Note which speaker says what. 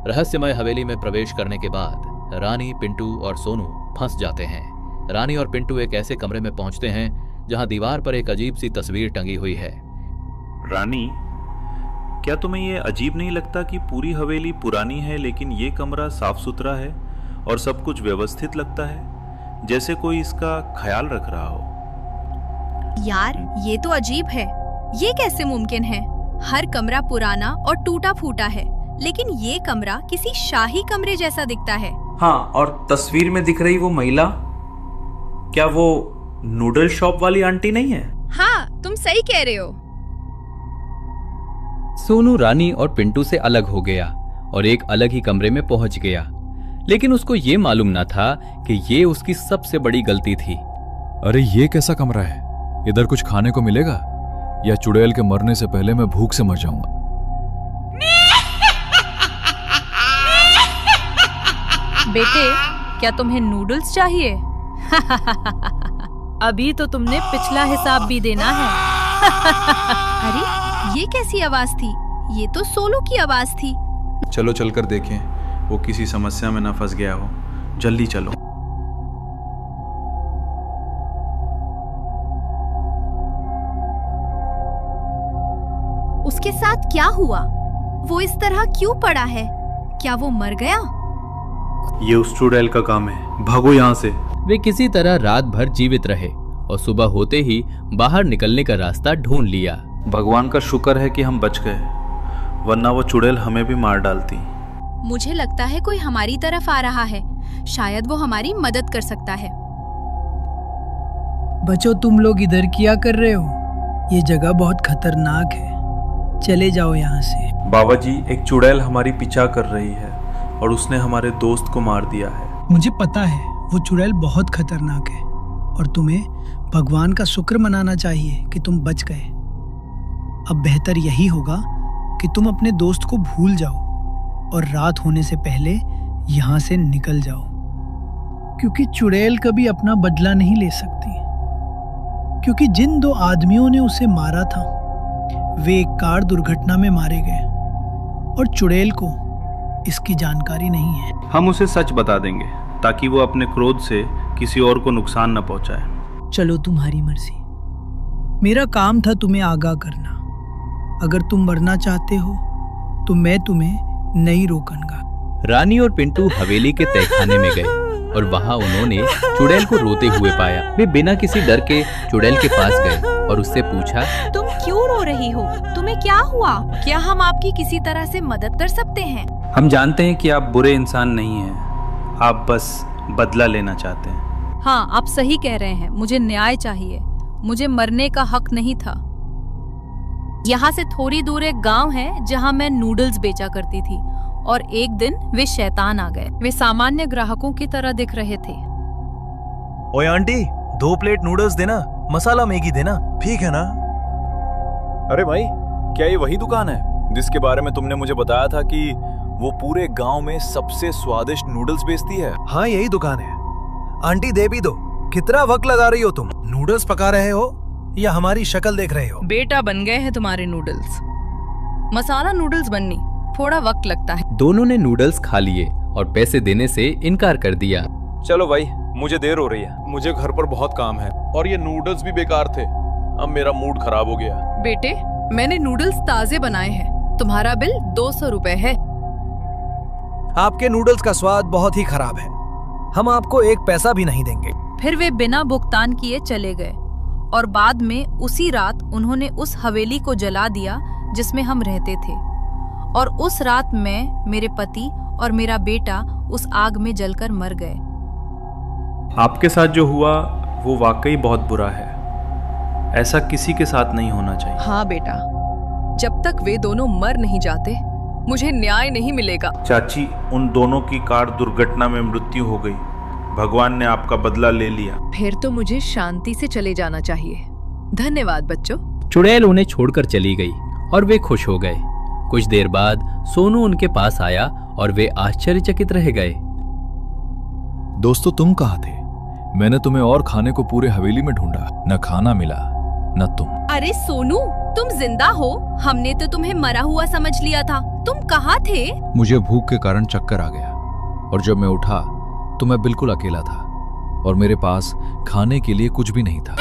Speaker 1: रहस्यमय हवेली में प्रवेश करने के बाद रानी, पिंटू और सोनू फंस जाते हैं। रानी और पिंटू एक ऐसे कमरे में पहुंचते हैं जहां दीवार पर एक अजीब सी तस्वीर टंगी हुई है।
Speaker 2: रानी, क्या तुम्हें ये अजीब नहीं लगता कि पूरी हवेली पुरानी है लेकिन ये कमरा साफ सुथरा है और सब कुछ व्यवस्थित लगता है, जैसे कोई इसका ख्याल रख रहा हो?
Speaker 3: यार, ये तो अजीब है। ये कैसे मुमकिन है? हर कमरा पुराना और टूटा फूटा है, लेकिन ये कमरा किसी शाही कमरे जैसा दिखता है।
Speaker 4: हाँ, और तस्वीर में दिख रही वो महिला, क्या वो नूडल शॉप वाली आंटी नहीं है?
Speaker 3: हाँ, तुम सही कह रहे हो।
Speaker 1: सोनू रानी और पिंटू से अलग हो गया और एक अलग ही कमरे में पहुंच गया, लेकिन उसको ये मालूम न था कि ये उसकी सबसे बड़ी गलती थी।
Speaker 5: अरे ये कैसा कमरा है? इधर कुछ खाने को मिलेगा या चुड़ैल के मरने से पहले मैं भूख से मर जाऊंगा?
Speaker 6: बेटे, क्या तुम्हें नूडल्स चाहिए? अभी तो तुमने पिछला हिसाब भी देना है।
Speaker 3: अरे, ये कैसी आवाज थी? ये तो सोनू की आवाज थी।
Speaker 2: चलो चलकर देखें, वो किसी समस्या में न फंस गया हो। जल्दी चलो।
Speaker 3: उसके साथ क्या हुआ? वो इस तरह क्यों पड़ा है? क्या वो मर गया?
Speaker 2: ये उस चुड़ैल का काम है, भागो यहाँ से।
Speaker 1: वे किसी तरह रात भर जीवित रहे और सुबह होते ही बाहर निकलने का रास्ता ढूंढ लिया।
Speaker 2: भगवान का शुक्र है कि हम बच गए, वरना वो चुड़ैल हमें भी मार डालती।
Speaker 3: मुझे लगता है कोई हमारी तरफ आ रहा है। शायद वो हमारी मदद कर सकता है।
Speaker 7: बच्चों, तुम लोग इधर क्या कर रहे हो? ये जगह बहुत खतरनाक है, चले जाओ यहाँ से।
Speaker 2: बाबा जी, एक चुड़ैल हमारी पीछा कर रही है और उसने हमारे दोस्त को मार दिया है।
Speaker 7: मुझे पता है वो चुड़ैल बहुत खतरनाक है और तुम्हें भगवान का शुक्र मनाना चाहिए कि तुम बच गए। अब बेहतर यही होगा कि तुम अपने दोस्त को भूल जाओ और रात होने से पहले यहाँ से निकल जाओ, क्योंकि चुड़ैल कभी अपना बदला नहीं ले सकती। क्योंकि जिन 2 आदमियों ने उसे मारा था वे एक कार दुर्घटना में मारे गए और चुड़ैल को इसकी जानकारी नहीं है।
Speaker 2: हम उसे सच बता देंगे ताकि वो अपने क्रोध से किसी और को नुकसान न पहुंचाए।
Speaker 7: चलो, तुम्हारी मर्जी। मेरा काम था तुम्हें आगाह करना। अगर तुम मरना चाहते हो तो मैं तुम्हें नहीं रोकूंगा।
Speaker 1: रानी और पिंटू हवेली के तहखाने में गए और वहां उन्होंने चुड़ैल को रोते हुए पाया। वे बिना किसी डर के चुड़ैल के पास गए और उससे पूछा,
Speaker 3: तुम क्यों रो रही हो? तुम्हें क्या हुआ? क्या हम आपकी किसी तरह से मदद कर सकते हैं?
Speaker 2: हम जानते हैं कि आप बुरे इंसान नहीं हैं, आप बस बदला लेना चाहते हैं।
Speaker 6: हाँ, आप सही कह रहे हैं। मुझे न्याय चाहिए। मुझे मरने का हक नहीं था। यहाँ से थोड़ी दूर एक गांव है जहाँ मैं नूडल्स बेचा करती थी और एक दिन वे शैतान आ गए। वे सामान्य ग्राहकों की तरह दिख रहे थे।
Speaker 8: ओए आंटी, 2 प्लेट नूडल्स देना, मसाला मैगी देना, ठीक है ना? अरे भाई, क्या ये वही दुकान है जिसके बारे में तुमने मुझे बताया था कि वो पूरे गांव में सबसे स्वादिष्ट नूडल्स बेचती है? हाँ, यही दुकान है। आंटी, दे भी दो। कितना वक्त लगा रही हो तुम? नूडल्स पका रहे हो या हमारी शक्ल देख रहे हो?
Speaker 6: बेटा, बन गए हैं तुम्हारे नूडल्स। मसाला नूडल्स बननी थोड़ा वक्त लगता है।
Speaker 1: दोनों ने नूडल्स खा लिए और पैसे देने से इनकार कर दिया।
Speaker 8: चलो भाई, मुझे देर हो रही है, मुझे घर पर बहुत काम है और ये नूडल्स भी बेकार थे। अब मेरा मूड खराब हो गया।
Speaker 6: बेटे, मैंने नूडल्स ताजे बनाए हैं। तुम्हारा बिल 200 रुपए है।
Speaker 8: आपके नूडल्स का स्वाद बहुत ही खराब है। हम आपको 1 पैसा भी नहीं देंगे।
Speaker 6: फिर वे बिना भुगतान किए चले गए और बाद में उसी रात उन्होंने उस हवेली को जला दिया जिसमें हम रहते थे। और उस रात मैं, मेरे पति और मेरा बेटा उस आग में जलकर मर गए।
Speaker 2: आपके साथ जो हुआ वो वाकई बहुत बुरा है। ऐसा किसी के साथ नहीं होना चाहिए।
Speaker 6: हाँ बेटा, जब तक वे दोनों मर नहीं जाते मुझे न्याय नहीं मिलेगा।
Speaker 2: चाची, उन दोनों की कार दुर्घटना में मृत्यु हो गई। भगवान ने आपका बदला ले लिया।
Speaker 6: फिर तो मुझे शांति से चले जाना चाहिए। धन्यवाद बच्चों।
Speaker 1: चुड़ैल उन्हें छोड़कर चली गई और वे खुश हो गए। कुछ देर बाद सोनू उनके पास आया और वे आश्चर्यचकित रह गए।
Speaker 5: दोस्तों, तुम कहाँ थे? मैंने तुम्हें और खाने को पूरे हवेली में ढूंढा, न खाना मिला। न तुम।
Speaker 3: अरे सोनू, तुम जिंदा हो? हमने तो तुम्हें मरा हुआ समझ लिया था। तुम कहाँ थे?
Speaker 5: मुझे भूख के कारण चक्कर आ गया और जब मैं उठा तो मैं बिल्कुल अकेला था और मेरे पास खाने के लिए कुछ भी नहीं था।